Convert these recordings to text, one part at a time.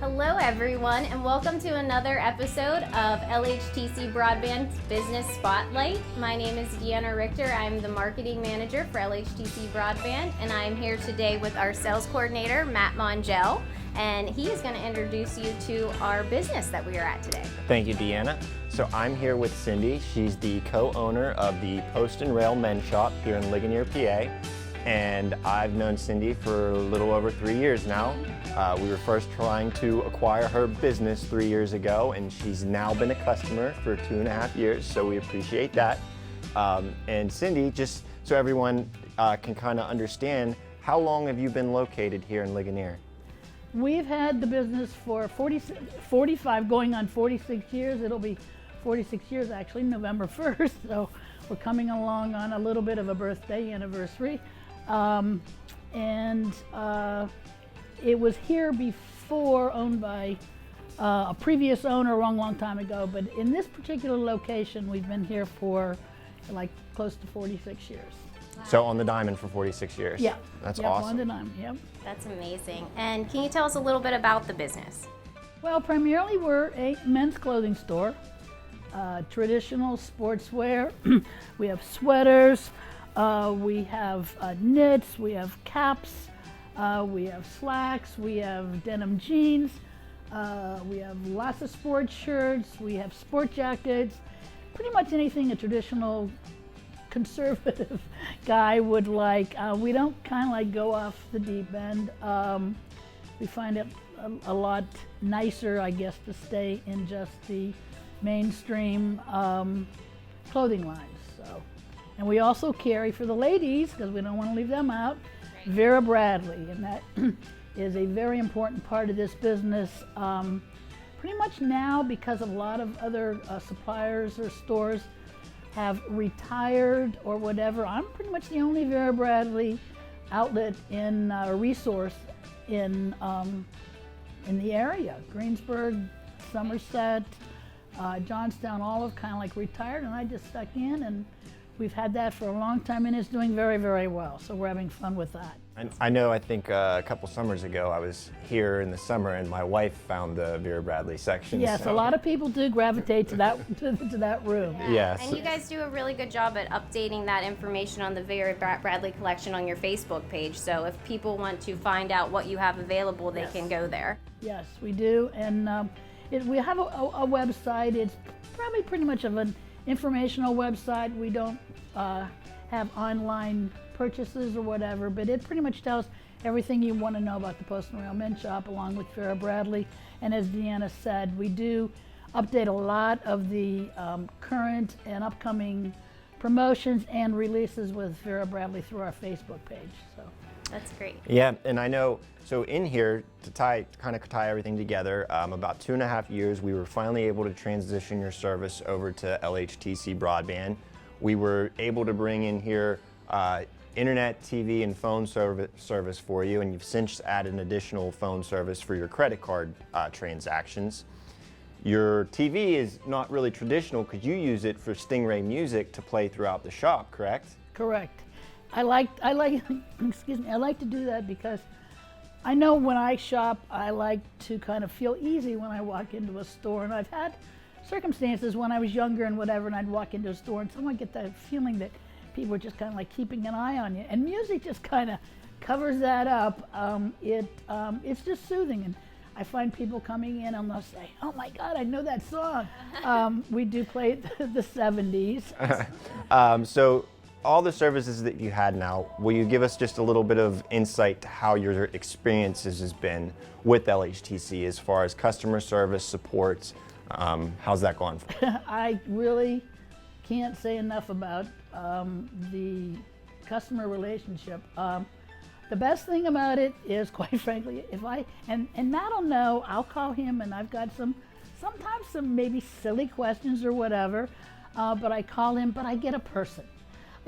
Hello everyone, and welcome to another episode of LHTC Broadband's Business Spotlight. My name is Deanna Richter. I'm the marketing manager for LHTC Broadband, and I'm here today with our sales coordinator, Matt Mongell, and he is going to introduce you to our business that we are at today. Thank you, Deanna. So I'm here with Cindy. She's the co-owner of the Post and Rail Men's Shop here in Ligonier, PA. And I've known Cindy for a little over 3 years now. We were first trying to acquire her business 3 years ago, and she's now been a customer for 2.5 years, so we appreciate that. And Cindy, just so everyone can kind of understand, how long have you been located here in Ligonier? We've had the business for 45, going on 46 years. It'll be 46 years actually, November 1st, so we're coming along on a little bit of a birthday anniversary. It was here before, owned by a previous owner a long time ago, but in this particular location we've been here for like close to 46 years. Wow. So on the diamond for 46 years? Yeah. That's yep, awesome. On the diamond, yep. That's amazing. And can you tell us a little bit about the business? Well, primarily we're a men's clothing store, traditional sportswear. We have sweaters, we have knits, we have caps, we have slacks, we have denim jeans, we have lots of sports shirts, we have sport jackets, pretty much anything a traditional conservative guy would like. We don't kind of like go off the deep end. We find it a lot nicer, I guess, to stay in just the mainstream clothing lines. So, and we also carry for the ladies, because we don't want to leave them out, Vera Bradley, and that is a very important part of this business. Pretty much now, because a lot of other suppliers or stores have retired or whatever, I'm pretty much the only Vera Bradley outlet in resource in the area. Greensburg, Somerset, Johnstown, all have kind of like retired, and I just stuck in, and we've had that for a long time, and it's doing very, very well. So we're having fun with that. And I think a couple summers ago I was here in the summer and my wife found the Vera Bradley section. Yes, so. a lot of people do gravitate to that to that room. Yes. And you guys do a really good job at updating that information on the Vera Bradley collection on your Facebook page. So if people want to find out what you have available, they can go there. Yes, we do. And we have a website. It's probably pretty much of an informational website. We don't have online purchases or whatever, but it pretty much tells everything you want to know about the Post and Rail Men's Shop along with Vera Bradley. And as Deanna said, we do update a lot of the current and upcoming promotions and releases with Vera Bradley through our Facebook page. So that's great. Yeah, and I know, so in here, to tie everything together, about 2.5 years, we were finally able to transition your service over to LHTC Broadband. We were able to bring in here internet, TV, and phone service for you, and you've since added an additional phone service for your credit card transactions. Your TV is not really traditional because you use it for Stingray music to play throughout the shop, correct? correct. I like excuse me, I like to do that because I know when I shop, I like to kind of feel easy when I walk into a store, and I've had circumstances when I was younger and whatever, and I'd walk into a store and someone get that feeling that people are just kind of like keeping an eye on you, and music just kind of covers that up. It's just soothing, and I find people coming in and they'll say, "Oh my God, I know that song." We do play the 70s. So all the services that you had now, will you give us just a little bit of insight to how your experiences has been with LHTC as far as customer service, support? How's that going for you? I really can't say enough about the customer relationship. The best thing about it is, quite frankly, and Matt will know, I'll call him and I've got sometimes some maybe silly questions or whatever, but I call him, but I get a person.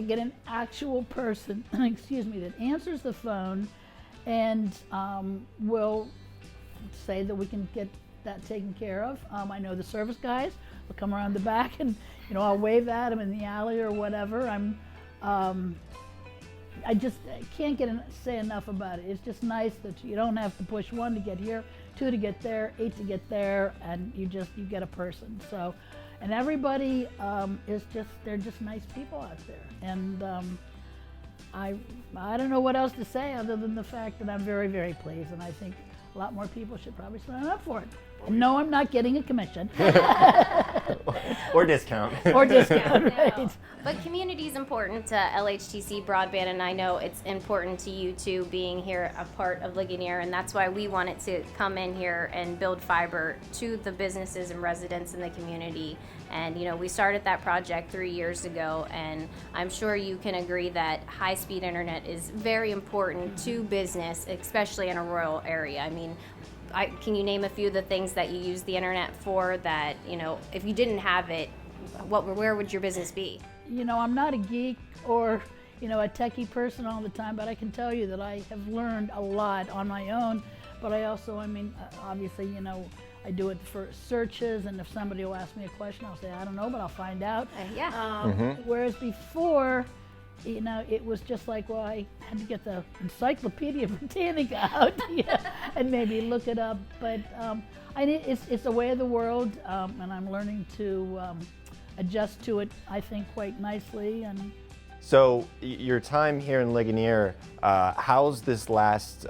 I get an actual person, excuse me, that answers the phone and will say that we can get that taken care of. I know the service guys will come around the back and I'll wave at them in the alley or whatever. I just can't say enough about it. It's just nice that you don't have to push 1 to get here, 2 to get there, 8 to get there, and you get a person. So, and everybody they're just nice people out there. And I don't know what else to say other than the fact that I'm very, very pleased, and I think a lot more people should probably sign up for it. And no, I'm not getting a commission. Or discount. Or discount, right? No. But community is important to LHTC Broadband, and I know it's important to you too, being here a part of Ligonier, and that's why we wanted to come in here and build fiber to the businesses and residents in the community. And we started that project 3 years ago, and I'm sure you can agree that high-speed internet is very important to business, especially in a rural area. I mean, can you name a few of the things that you use the internet for that, if you didn't have it, where would your business be? I'm not a geek or, a techie person all the time, but I can tell you that I have learned a lot on my own. But I also, obviously, I do it for searches, and if somebody will ask me a question, I'll say, I don't know, but I'll find out. Whereas before, it was just like, well, I had to get the Encyclopedia Britannica out and maybe look it up. But it's a way of the world, and I'm learning to adjust to it, I think, quite nicely. And So your time here in Ligonier, how's this last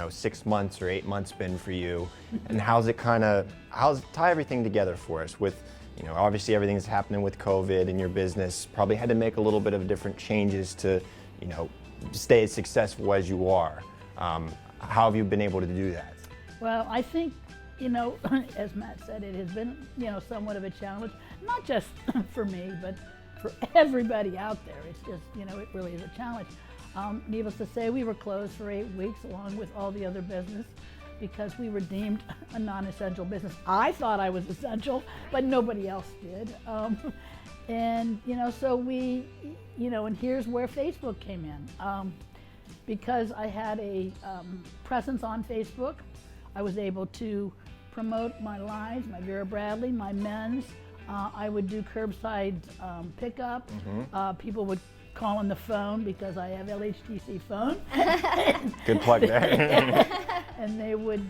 6 months or 8 months been for you? And how's tie everything together for us with, obviously everything's happening with COVID and your business probably had to make a little bit of different changes to, stay as successful as you are. How have you been able to do that? Well, I think, as Matt said, it has been, somewhat of a challenge, not just for me, but for everybody out there. It's just, it really is a challenge. Needless to say, we were closed for 8 weeks along with all the other business because we were deemed a non-essential business. I thought I was essential, but nobody else did. And, so we, and here's where Facebook came in. Because I had a presence on Facebook, I was able to promote my lines, my Vera Bradley, my men's. I would do curbside pickup. People would call on the phone because I have LHTC phone. Good plug there. And they would,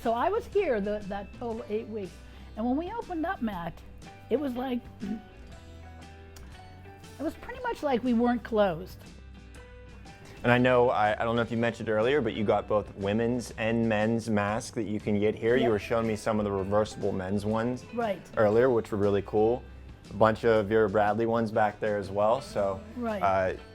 so I was here that total 8 weeks. And when we opened up, Matt, it was like, it was pretty much like we weren't closed. And I know, I don't know if you mentioned earlier, but you got both women's and men's masks that you can get here. Yep. You were showing me some of the reversible men's ones earlier, which were really cool. A bunch of Vera Bradley ones back there as well. So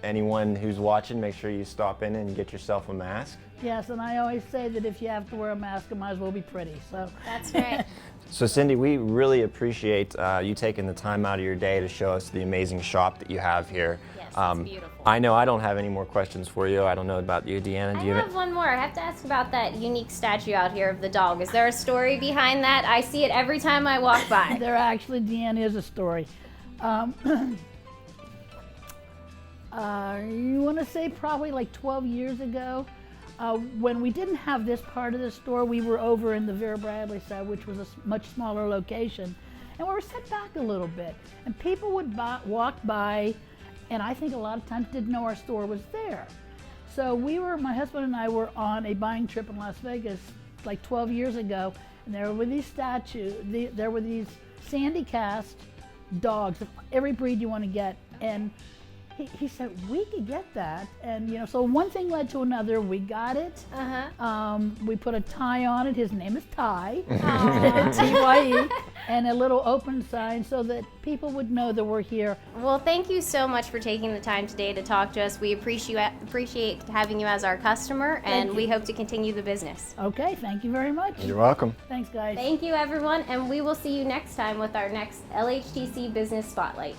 anyone who's watching, make sure you stop in and get yourself a mask. Yes, and I always say that if you have to wear a mask, it might as well be pretty. So that's right. So Cindy, we really appreciate you taking the time out of your day to show us the amazing shop that you have here. Yes, it's beautiful. I know I don't have any more questions for you. I don't know about you, Deanna. Do you have one more. I have to ask about that unique statue out here of the dog. Is there a story behind that? I see it every time I walk by. There actually, Deanna, is a story. You want to say probably like 12 years ago, when we didn't have this part of the store, we were over in the Vera Bradley side, which was a much smaller location, and we were set back a little bit. And people would walk by, and I think a lot of times didn't know our store was there. So my husband and I were on a buying trip in Las Vegas like 12 years ago, and there were these there were these sandy cast dogs of every breed you want to get, and he said we could get that, and so one thing led to another. We got it. We put a tie on it. His name is Ty, T-Y-E, and a little open sign so that people would know that we're here. Well, thank you so much for taking the time today to talk to us. We appreciate having you as our customer, and we hope to continue the business. Okay, thank you very much. You're welcome. Thanks, guys. Thank you, everyone, and we will see you next time with our next LHTC Business Spotlight.